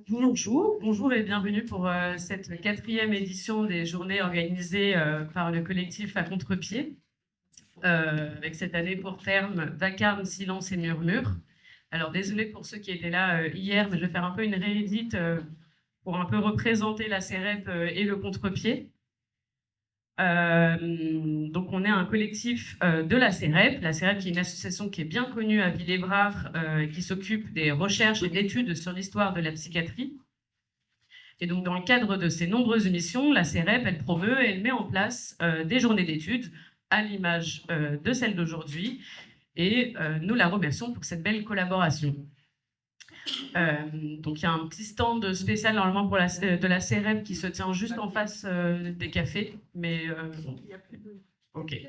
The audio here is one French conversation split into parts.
Bonjour et bienvenue pour cette 4e édition des journées organisées par le collectif À Contre-Pied, avec cette année pour terme Vacarme, Silence et Murmure. Alors désolé pour ceux qui étaient là hier, mais je vais faire un peu une réédite pour un peu représenter la CEREP et le contre-pied. Donc on est un collectif de la CEREP qui est une association qui est bien connue à Ville-et-Brard, qui s'occupe des recherches et d'études sur l'histoire de la psychiatrie. Et donc, dans le cadre de ces nombreuses missions, la CEREP, elle promeut et elle met en place des journées d'études à l'image de celle d'aujourd'hui. Et nous la remercions pour cette belle collaboration. Donc, il y a un petit stand spécial normalement pour de la CEREP qui se tient juste en face des cafés. Mais ok. Il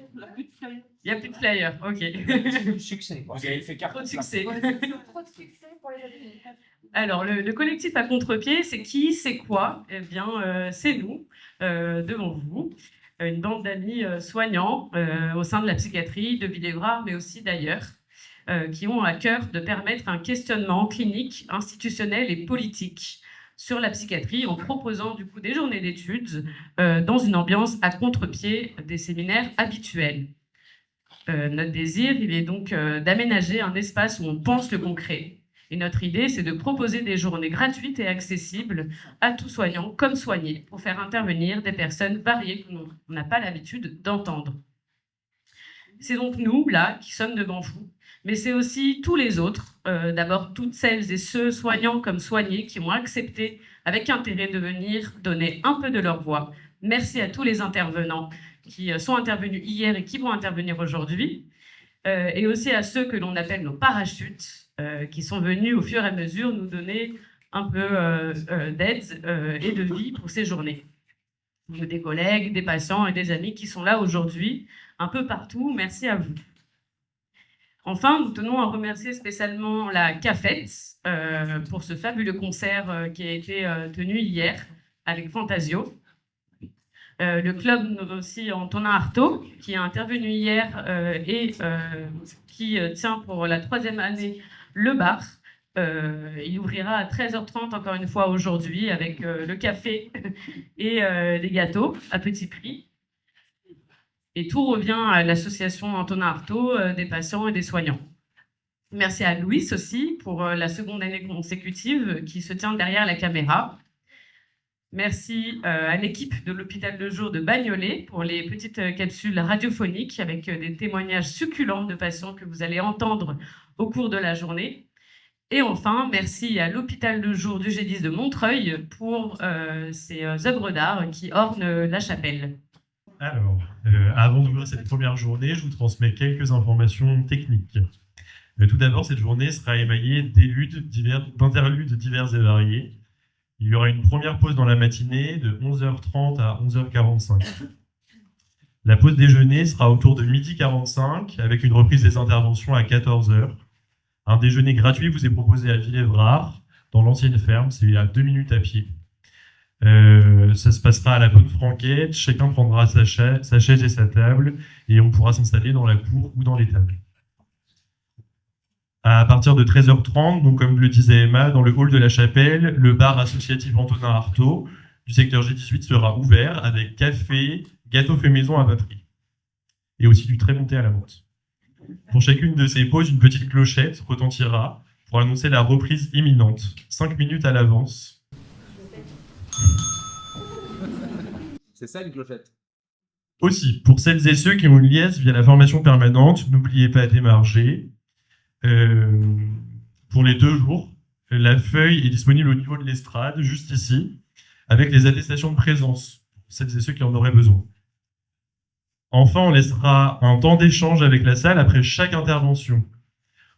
n'y a plus de flyer. Ok. Succès. Vous avez fait trop de succès. Trop de succès pour les adolescents. Alors, le collectif À Contre-Pied, c'est qui, c'est quoi? Eh bien, c'est nous, devant vous, une bande d'amis soignants au sein de la psychiatrie de Ville-et-Brard, mais aussi d'ailleurs, qui ont à cœur de permettre un questionnement clinique, institutionnel et politique sur la psychiatrie en proposant du coup des journées d'études dans une ambiance à contre-pied des séminaires habituels. Notre désir, il est donc d'aménager un espace où on pense le concret. Et notre idée, c'est de proposer des journées gratuites et accessibles à tout soignant comme soigné pour faire intervenir des personnes variées qu'on n'a pas l'habitude d'entendre. C'est donc nous, là, qui sommes devant vous, mais c'est aussi tous les autres, d'abord toutes celles et ceux soignants comme soignés qui ont accepté avec intérêt de venir donner un peu de leur voix. Merci à tous les intervenants qui sont intervenus hier et qui vont intervenir aujourd'hui, et aussi à ceux que l'on appelle nos parachutes, qui sont venus au fur et à mesure nous donner un peu d'aide et de vie pour ces journées. Des collègues, des patients et des amis qui sont là aujourd'hui, un peu partout. Merci à vous. Enfin, nous tenons à remercier spécialement la CAFET pour ce fabuleux concert qui a été tenu hier avec Fantasio. Le club aussi Antonin Artaud, qui a intervenu hier et qui tient pour la 3e année le bar. Il ouvrira à 13h30 encore une fois aujourd'hui avec le café et des gâteaux à petit prix. Et tout revient à l'association Antonin Artaud des patients et des soignants. Merci à Louis aussi pour la 2e année consécutive qui se tient derrière la caméra. Merci à l'équipe de l'hôpital de jour de Bagnolet pour les petites capsules radiophoniques avec des témoignages succulents de patients que vous allez entendre au cours de la journée. Et enfin, merci à l'hôpital de jour du G10 de Montreuil pour ces œuvres d'art qui ornent la chapelle. Alors, avant d'ouvrir cette première journée, je vous transmets quelques informations techniques. Tout d'abord, cette journée sera émaillée d'interludes divers et variés. Il y aura une première pause dans la matinée de 11h30 à 11h45. La pause déjeuner sera autour de 12h45 avec une reprise des interventions à 14h. Un déjeuner gratuit vous est proposé à Ville-et-Brard, dans l'ancienne ferme, c'est à 2 minutes à pied. Ça se passera à la bonne franquette, chacun prendra sa chaise et sa table et on pourra s'installer dans la cour ou dans les tables. À partir de 13h30, donc comme le disait Emma, dans le hall de la chapelle, le bar associatif Antonin Artaud du secteur G18 sera ouvert avec café, gâteau fait maison à bas prix. Et aussi du très bon thé à la menthe. Pour chacune de ces pauses, une petite clochette retentira pour annoncer la reprise imminente, 5 minutes à l'avance. C'est ça une clochette. Aussi, pour celles et ceux qui ont une liesse via la formation permanente, n'oubliez pas d'émarger. Pour les 2 jours, la feuille est disponible au niveau de l'estrade, juste ici, avec les attestations de présence, pour celles et ceux qui en auraient besoin. Enfin, on laissera un temps d'échange avec la salle après chaque intervention.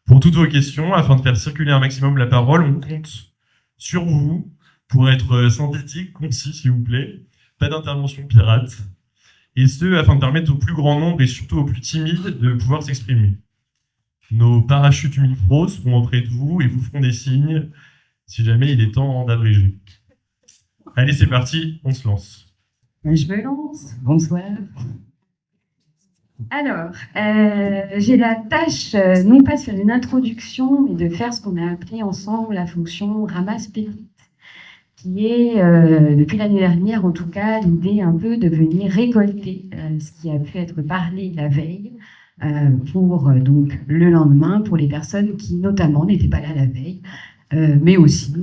Pour toutes vos questions, afin de faire circuler un maximum la parole, on compte sur vous pour être synthétique, concis, s'il vous plaît, pas d'intervention pirate, et ce, afin de permettre au plus grand nombre et surtout aux plus timides de pouvoir s'exprimer. Nos parachutes micros seront auprès de vous et vous feront des signes si jamais il est temps d'abréger. Allez, c'est parti, on se lance. Je me lance. Bonsoir. Alors, j'ai la tâche, non pas de faire une introduction, mais de faire ce qu'on a appelé ensemble la fonction ramasse-pépite, qui est, depuis l'année dernière en tout cas, l'idée un peu de venir récolter ce qui a pu être parlé la veille pour donc le lendemain, pour les personnes qui notamment n'étaient pas là la veille, mais aussi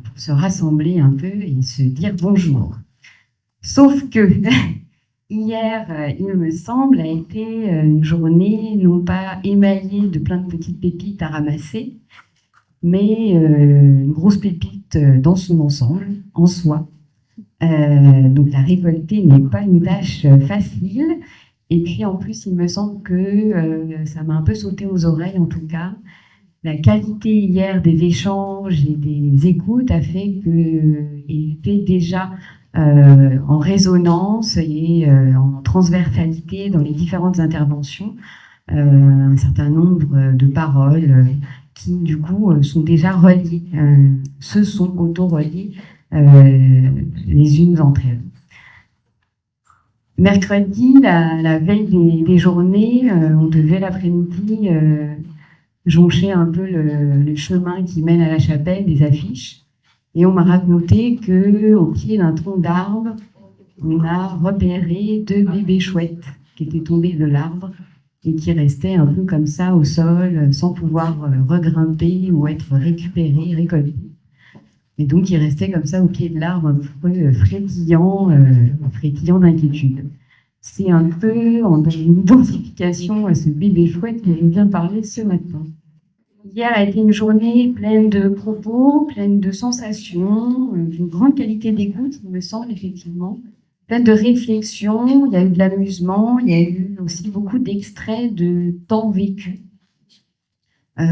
pour se rassembler un peu et se dire bonjour. Sauf que hier, il me semble, a été une journée non pas émaillée de plein de petites pépites à ramasser, mais une grosse pépite dans son ensemble, en soi. Donc la récolter n'est pas une tâche facile. Et puis en plus, il me semble que ça m'a un peu sauté aux oreilles en tout cas. La qualité hier des échanges et des écoutes a fait qu'il était déjà en résonance et en transversalité dans les différentes interventions, un certain nombre de paroles qui, du coup, sont déjà reliées, se sont auto-reliées les unes entre elles. Mercredi, la veille des journées, on devait l'après-midi joncher un peu le chemin qui mène à la chapelle des affiches. Et on m'a raconté qu'au pied d'un tronc d'arbre, on a repéré 2 bébés chouettes qui étaient tombés de l'arbre et qui restaient un peu comme ça au sol, sans pouvoir regrimper ou être récupérés, récoltés. Et donc, ils restaient comme ça au pied de l'arbre, un peu frétillant d'inquiétude. C'est un peu en une identification à ce bébé chouette que je viens parler ce matin. Hier a été une journée pleine de propos, pleine de sensations, d'une grande qualité d'écoute, il me semble, effectivement. Pleine de réflexions, il y a eu de l'amusement, il y a eu aussi beaucoup d'extraits de temps vécus.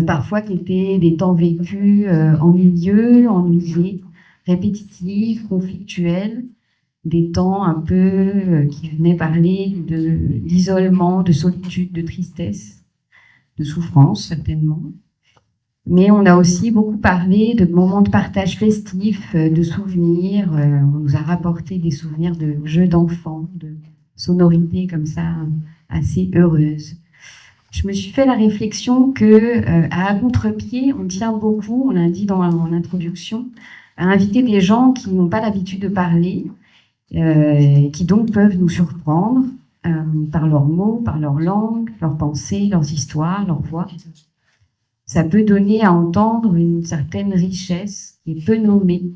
Parfois qui étaient des temps vécus ennuyeux, ennuyés, répétitifs, conflictuels, des temps un peu qui venaient parler d'isolement, de solitude, de tristesse, de souffrance certainement. Mais on a aussi beaucoup parlé de moments de partage festif, de souvenirs. On nous a rapporté des souvenirs de jeux d'enfants, de sonorités comme ça, assez heureuses. Je me suis fait la réflexion que à contre-pied, on tient beaucoup, on l'a dit dans mon introduction, à inviter des gens qui n'ont pas l'habitude de parler, qui donc peuvent nous surprendre par leurs mots, par leur langue, leurs pensées, leurs histoires, leurs voix. Ça peut donner à entendre une certaine richesse qui est peu nommée,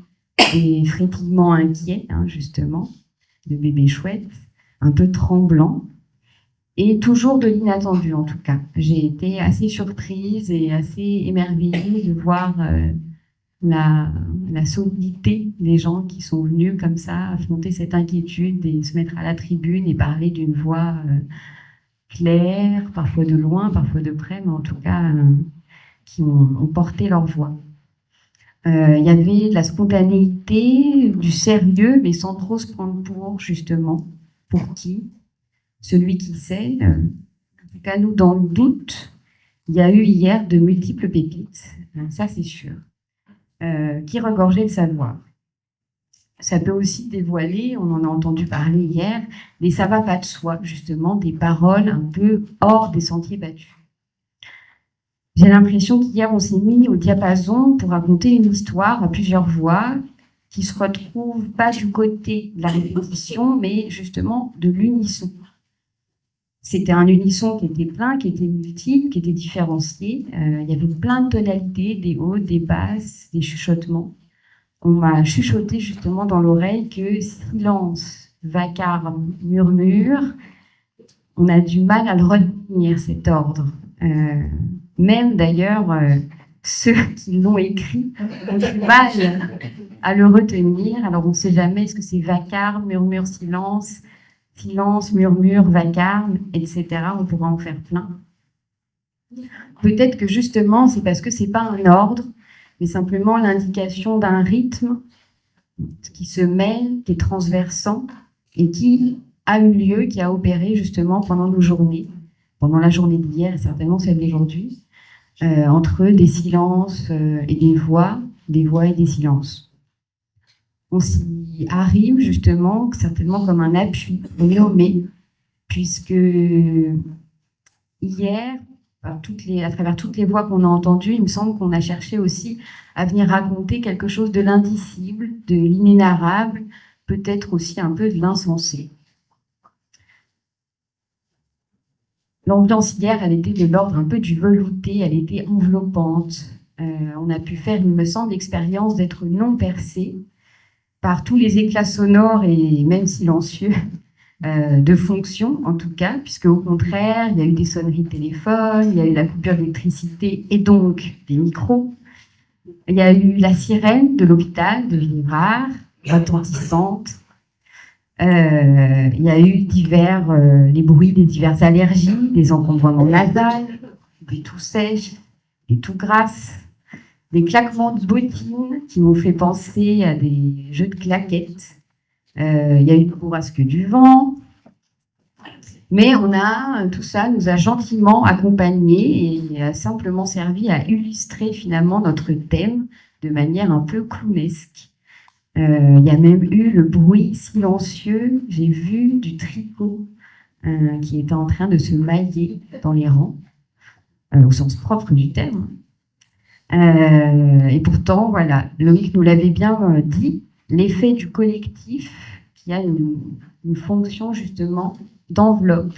des frétillements inquiets, justement, de bébés chouettes, un peu tremblants, et toujours de l'inattendu en tout cas. J'ai été assez surprise et assez émerveillée de voir la solidité des gens qui sont venus comme ça affronter cette inquiétude et se mettre à la tribune et parler d'une voix claire, parfois de loin, parfois de près, mais en tout cas qui ont porté leur voix. Il y avait de la spontanéité, du sérieux, mais sans trop se prendre pour, justement, pour qui? Celui qui sait. En tout cas, nous, dans le doute, il y a eu hier de multiples pépites, ça c'est sûr, qui regorgeaient de savoir. Ça peut aussi dévoiler, on en a entendu parler hier, des ça va pas de soi, justement, des paroles un peu hors des sentiers battus. J'ai l'impression qu'hier, on s'est mis au diapason pour raconter une histoire à plusieurs voix qui se retrouve pas du côté de la répétition, mais justement de l'unisson. C'était un unisson qui était plein, qui était multiple, qui était différencié. Il y avait plein de tonalités, des hautes, des basses, des chuchotements. On m'a chuchoté justement dans l'oreille que silence, vacarme, murmure, on a du mal à le retenir, cet ordre. Même d'ailleurs, ceux qui l'ont écrit ont du mal à le retenir. Alors on ne sait jamais, est-ce que c'est vacarme, murmure, silence, silence, murmure, vacarme, etc. On pourra en faire plein. Peut-être que justement, c'est parce que ce n'est pas un ordre, mais simplement l'indication d'un rythme qui se mêle, qui est transversant et qui a eu lieu, qui a opéré justement pendant nos journées, pendant la journée d'hier et certainement celle d'aujourd'hui, entre des silences et des voix et des silences. On s'y arrive justement, certainement comme un appui nommé, puisque hier, à travers toutes les voix qu'on a entendues, il me semble qu'on a cherché aussi à venir raconter quelque chose de l'indicible, de l'inénarrable, peut-être aussi un peu de l'insensé. L'ambiance hier, elle était de l'ordre un peu du velouté, elle était enveloppante. On a pu faire, il me semble, l'expérience d'être non percé par tous les éclats sonores et même silencieux de fonction, en tout cas, puisque au contraire, il y a eu des sonneries de téléphone, il y a eu la coupure d'électricité et donc des micros. Il y a eu la sirène de l'hôpital de Villevrard, retentissante. Il y a eu les bruits des diverses allergies, des encombrements nasales, des toux sèches, des toux grasses, des claquements de bottines qui m'ont fait penser à des jeux de claquettes. Il y a eu le bourrasque du vent. Mais tout ça nous a gentiment accompagnés et a simplement servi à illustrer finalement notre thème de manière un peu clownesque. Il y a même eu le bruit silencieux, j'ai vu du tricot qui était en train de se mailler dans les rangs, au sens propre du terme. Et pourtant, voilà, Loïc nous l'avait bien dit, l'effet du collectif qui a une fonction justement d'enveloppe,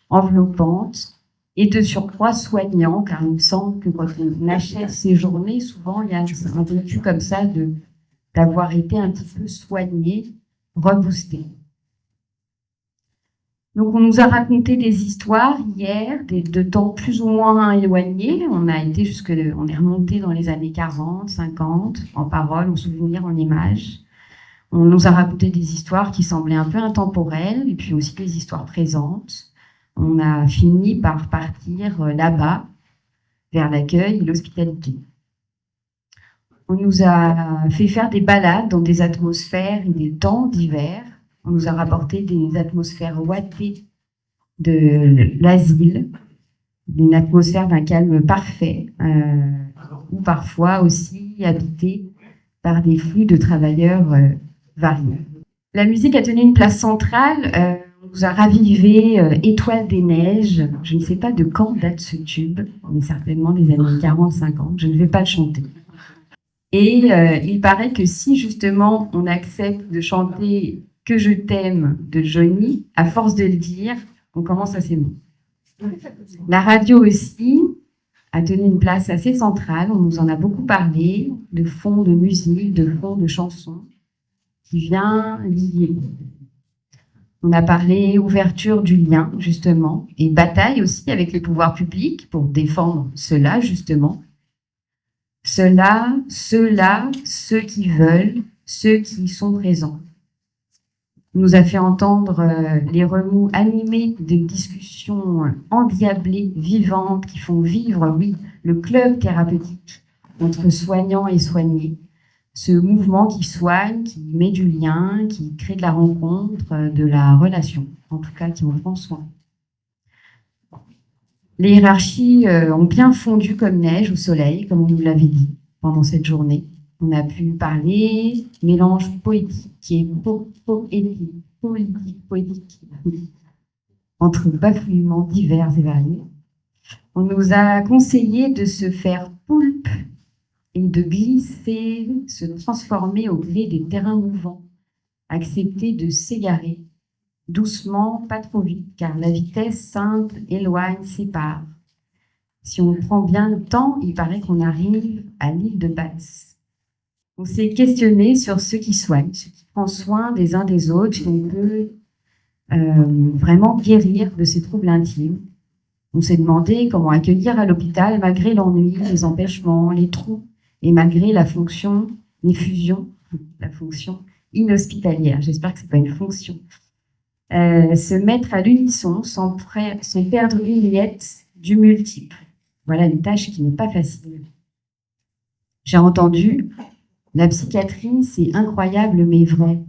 enveloppante, et de surcroît soignant, car il me semble que quand on achète ces journées, souvent il y a un vécu comme ça d'avoir été un petit peu soigné, reboosté. Donc on nous a raconté des histoires hier, de temps plus ou moins éloignés. On est remonté dans les années 40, 50, en paroles, en souvenirs, en images. On nous a raconté des histoires qui semblaient un peu intemporelles, et puis aussi des histoires présentes. On a fini par partir là-bas, vers l'accueil et l'hospitalité. On nous a fait faire des balades dans des atmosphères et des temps divers. On nous a rapporté des atmosphères ouatées de l'asile, une atmosphère d'un calme parfait, ou parfois aussi habitée par des flux de travailleurs variés. La musique a tenu une place centrale. On nous a ravivé Étoile des neiges. Je ne sais pas de quand date ce tube, mais certainement des années 40-50. Je ne vais pas le chanter. Et il paraît que si justement on accepte de chanter « Que je t'aime » de Johnny, à force de le dire, on commence à s'aimer. La radio aussi a tenu une place assez centrale. On nous en a beaucoup parlé, de fond de musique, de fond de chansons, qui vient lier. On a parlé ouverture du lien, justement, et bataille aussi avec les pouvoirs publics pour défendre cela, justement. Ceux-là, ceux qui veulent, ceux qui sont présents. On nous a fait entendre les remous animés de discussions endiablées, vivantes, qui font vivre, oui, le club thérapeutique entre soignants et soignés. Ce mouvement qui soigne, qui met du lien, qui crée de la rencontre, de la relation, en tout cas qui en prend soin. Les hiérarchies ont bien fondu comme neige au soleil, comme on nous l'avait dit pendant cette journée. On a pu parler mélange poétique et poétique, entre bafouillements divers et variés. On nous a conseillé de se faire poulpe et de glisser, se transformer au gré des terrains mouvants, accepter de s'égarer, doucement, pas trop vite, car la vitesse ceinte, éloigne, sépare. Si on prend bien le temps, il paraît qu'on arrive à l'île de Batz. On s'est questionné sur ceux qui soignent, ceux qui prennent soin des uns des autres, si on peut vraiment guérir de ces troubles intimes. On s'est demandé comment accueillir à l'hôpital malgré l'ennui, les empêchements, les trous, et malgré la fonction, l'effusion, la fonction inhospitalière. J'espère que ce n'est pas une fonction. Se mettre à l'unisson sans perdre une miette du multiple. Voilà une tâche qui n'est pas facile. J'ai entendu, la psychiatrie, c'est incroyable mais vrai.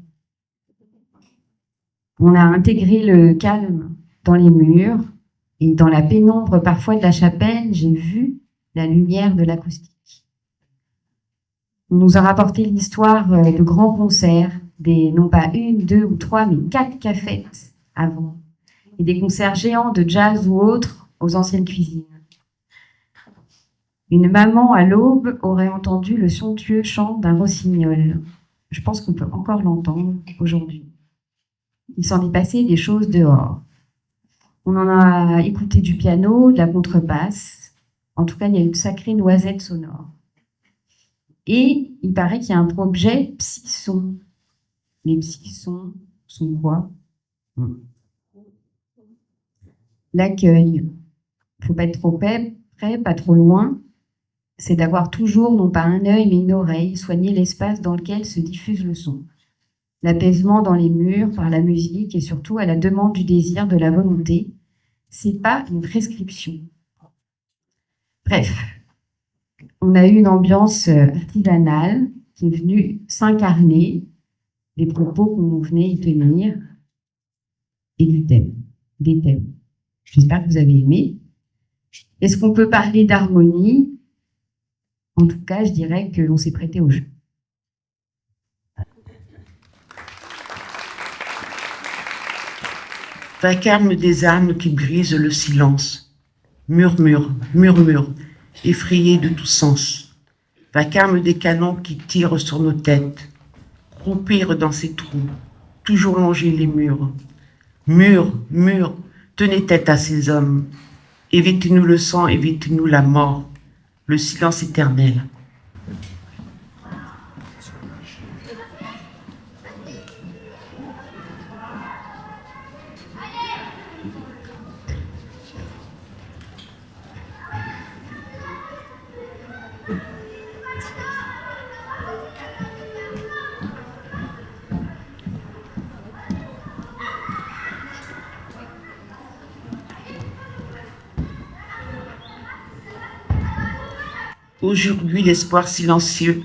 On a intégré le calme dans les murs et dans la pénombre parfois de la chapelle, j'ai vu la lumière de l'acoustique. On nous a rapporté l'histoire de grands concerts, non pas 1, 2 ou 3, mais 4 cafettes avant. Et des concerts géants de jazz ou autres aux anciennes cuisines. Une maman à l'aube aurait entendu le somptueux chant d'un rossignol. Je pense qu'on peut encore l'entendre aujourd'hui. Il s'en est passé des choses dehors. On en a écouté du piano, de la contrebasse. En tout cas, il y a une sacrée noisette sonore. Et il paraît qu'il y a un projet psy-son. Les psy-sons sont quoi? L'accueil. Il ne faut pas être trop près, pas trop loin. C'est d'avoir toujours, non pas un œil, mais une oreille, soigner l'espace dans lequel se diffuse le son. L'apaisement dans les murs, par la musique, et surtout à la demande du désir, de la volonté. C'est pas une prescription. Bref, on a eu une ambiance artisanale qui est venue s'incarner les propos qu'on venait y tenir et des thèmes. J'espère que vous avez aimé. Est-ce qu'on peut parler d'harmonie? En tout cas, je dirais que l'on s'est prêté au jeu. Vacarme des âmes qui brisent le silence. Murmure, murmure, effrayé de tout sens. Vacarme des canons qui tirent sur nos têtes. Croupir dans ces trous, toujours longer les murs. Murs, murs, tenez tête à ces hommes. Évitez-nous le sang, évitez-nous la mort. Le silence éternel. Aujourd'hui, l'espoir silencieux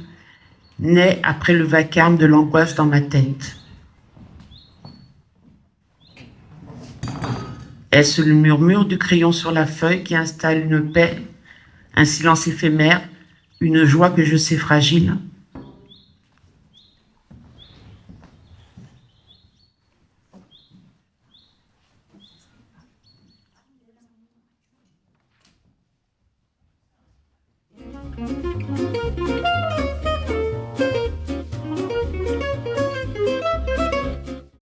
naît après le vacarme de l'angoisse dans ma tête. Est-ce le murmure du crayon sur la feuille qui installe une paix, un silence éphémère, une joie que je sais fragile ?